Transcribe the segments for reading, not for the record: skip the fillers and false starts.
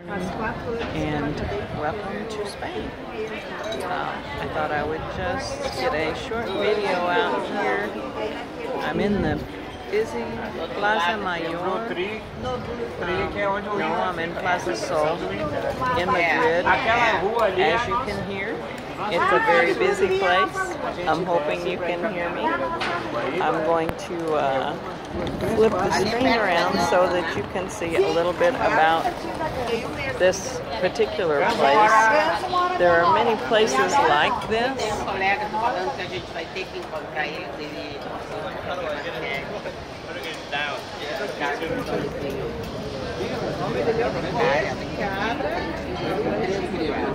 And welcome to Spain. I thought I would just get a short video out here. I'm in the busy Plaza Mayor. No, I'm in Plaza Sol in Madrid. As you can hear, it's a very busy place. I'm hoping you can hear me. I'm going to flip the screen around so that you can see a little bit about this particular place. There are many places like this.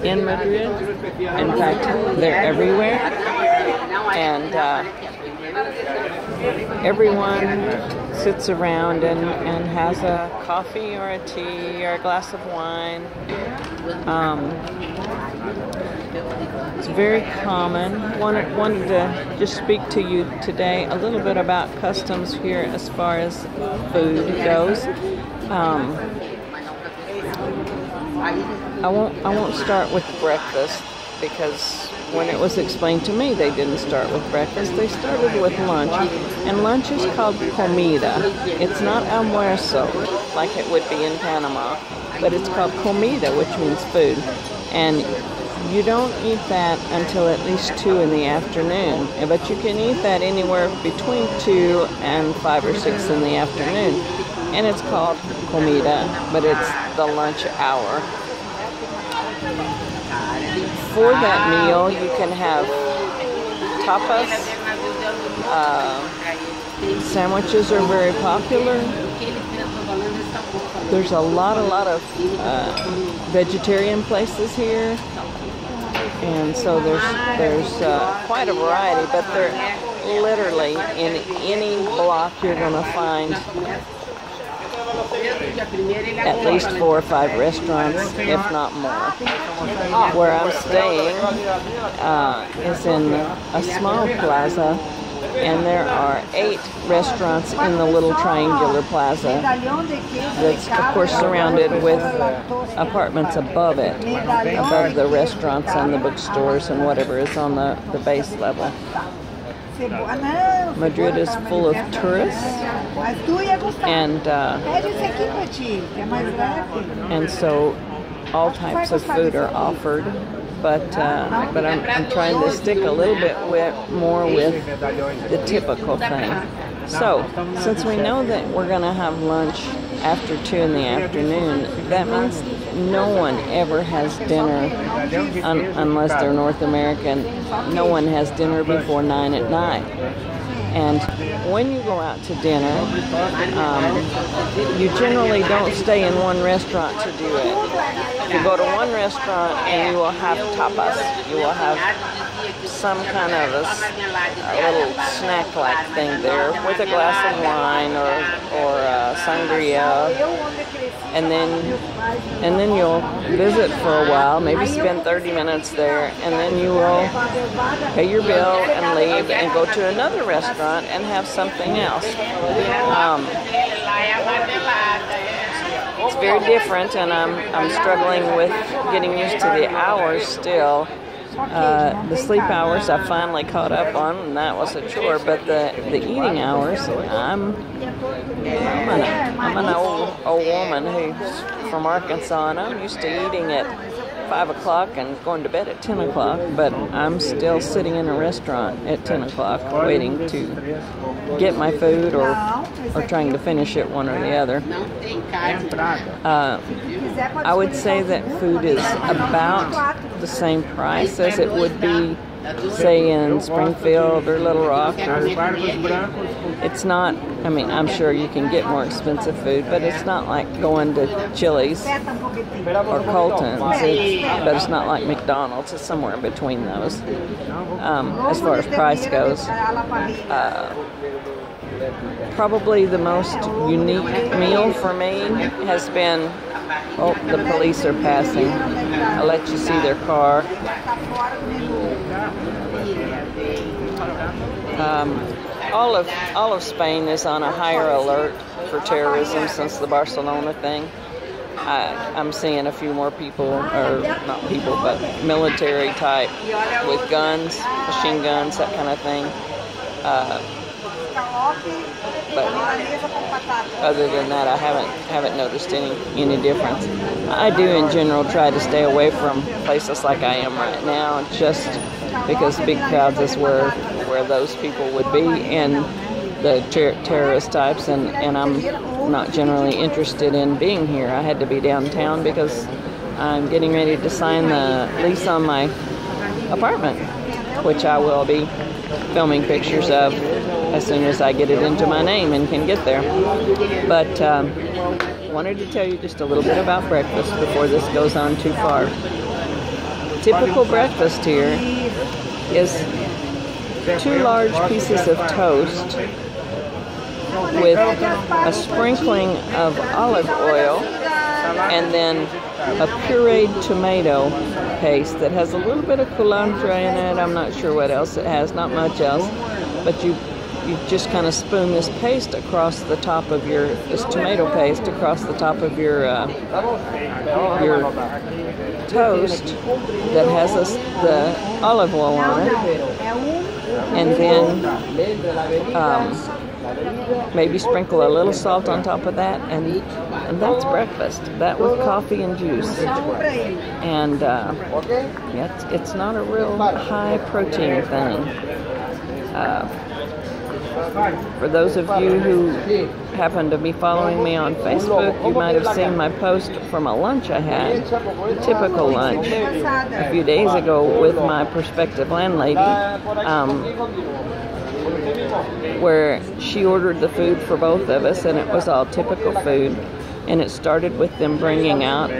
In Madrid, in fact, they're everywhere, and everyone sits around and has a coffee or a tea or a glass of wine. It's very common. Wanted to just speak to you today a little bit about customs here as far as food goes. I won't start with breakfast, because when it was explained to me, they didn't start with breakfast. They started with lunch, and lunch is called comida. It's not almuerzo like it would be in Panama, but it's called comida, which means food. And you don't eat that until at least 2 in the afternoon, but you can eat that anywhere between 2 and 5 or 6 in the afternoon. And it's called comida, but it's the lunch hour. For that meal, you can have tapas. Sandwiches are very popular. There's a lot of vegetarian places here, and so there's quite a variety. But they're literally in any block you're going to find at least 4 or 5 restaurants, if not more. Where I'm staying is in a small plaza, and there are 8 restaurants in the little triangular plaza that's, of course, surrounded with apartments above it, above the restaurants and the bookstores and whatever is on the base level. Madrid is full of tourists, and so all types of food are offered, but I'm trying to stick a little bit more with the typical thing. So, since we know that we're going to have lunch after 2 in the afternoon, that means no one ever has dinner, unless they're North American. No one has dinner before 9 at night. And when you go out to dinner, you generally don't stay in one restaurant to do it. You go to one restaurant and you will have tapas. You will have some kind of a little snack-like thing there with a glass of wine or sangria, and then you'll visit for a while, maybe spend 30 minutes there, and then you will pay your bill and leave and go to another restaurant and have something else. It's very different, and I'm struggling with getting used to the hours still. The sleep hours I finally caught up on, and that was a chore. But the eating hours, I'm an old woman who's from Arkansas, and I'm used to eating at 5 o'clock and going to bed at 10 o'clock. But I'm still sitting in a restaurant at 10 o'clock waiting to get my food or trying to finish it, one or the other. I would say that food is about the same price as it would be, say, in Springfield or Little Rock. It's not, I mean, I'm sure you can get more expensive food, but it's not like going to Chili's or Colton's, but it's not like McDonald's. It's somewhere in between those. As far as price goes, probably the most unique meal for me has been, oh, the police are passing. I'll let you see their car. All of Spain is on a higher alert for terrorism since the Barcelona thing. I'm seeing a few more people, or not people, but military type with guns, machine guns, that kind of thing. But other than that, I haven't noticed any difference. I do in general try to stay away from places like I am right now, just because big crowds is where those people would be, and the terrorist types, and I'm not generally interested in being here. I had to be downtown because I'm getting ready to sign the lease on my apartment, which I will be filming pictures of as soon as I get it into my name and can get there. But wanted to tell you just a little bit about breakfast before this goes on too far. Typical breakfast here is 2 large pieces of toast with a sprinkling of olive oil and then a pureed tomato paste that has a little bit of culantro in it. I'm not sure what else it has, not much else, but you just kind of spoon this paste across the top of this tomato paste across the top of your toast that has the olive oil on it, and then maybe sprinkle a little salt on top of that, and that's breakfast. That with coffee and juice. And yeah, it's not a real high protein thing. For those of you who happen to be following me on Facebook, you might have seen my post from a lunch I had, typical lunch, a few days ago with my prospective landlady, where she ordered the food for both of us, and it was all typical food. And it started with them bringing out,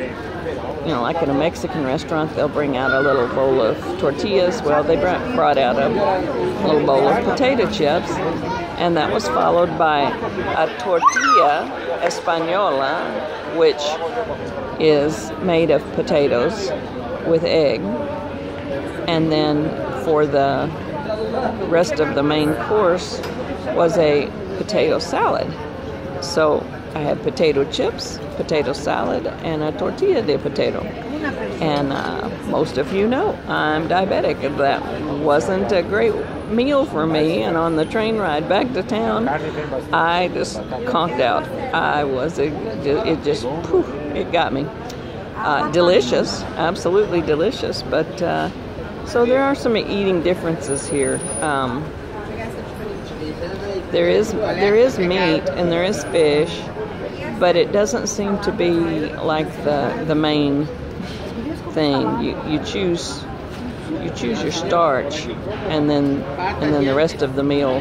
like in a Mexican restaurant, they'll bring out a little bowl of tortillas. Well, they brought out a little bowl of potato chips, and that was followed by a tortilla española, which is made of potatoes with egg. And then for the rest of the main course was a potato salad. So I had potato chips, potato salad, and a tortilla de potato. And most of you know I'm diabetic. That wasn't a great meal for me. And on the train ride back to town, I just conked out. It got me. Delicious, absolutely delicious. But so there are some eating differences here. There is meat and there is fish, but it doesn't seem to be like the main thing. You choose your starch, and then the rest of the meal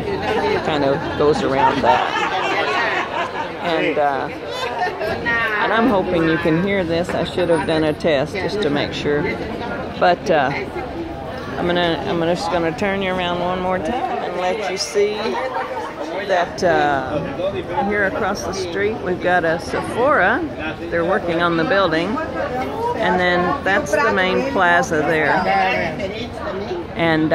kind of goes around that. And I'm hoping you can hear this. I should have done a test just to make sure, but I'm just gonna turn you around one more time and let you see that here across the street we've got a Sephora. They're working on the building, and then that's the main plaza there. And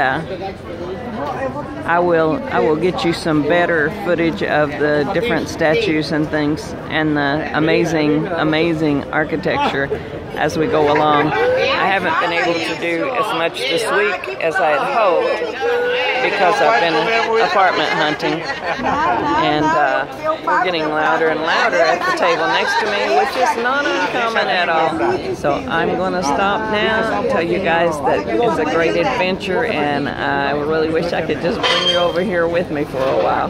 I will get you some better footage of the different statues and things, and the amazing architecture as we go along. I haven't been able to do as much this week as I had hoped because I've been apartment hunting, and we're getting louder and louder at the table next to me, which is not uncommon at all. So I'm going to stop now and tell you guys that it's a great adventure, and I really wish I could just bring you over here with me for a while.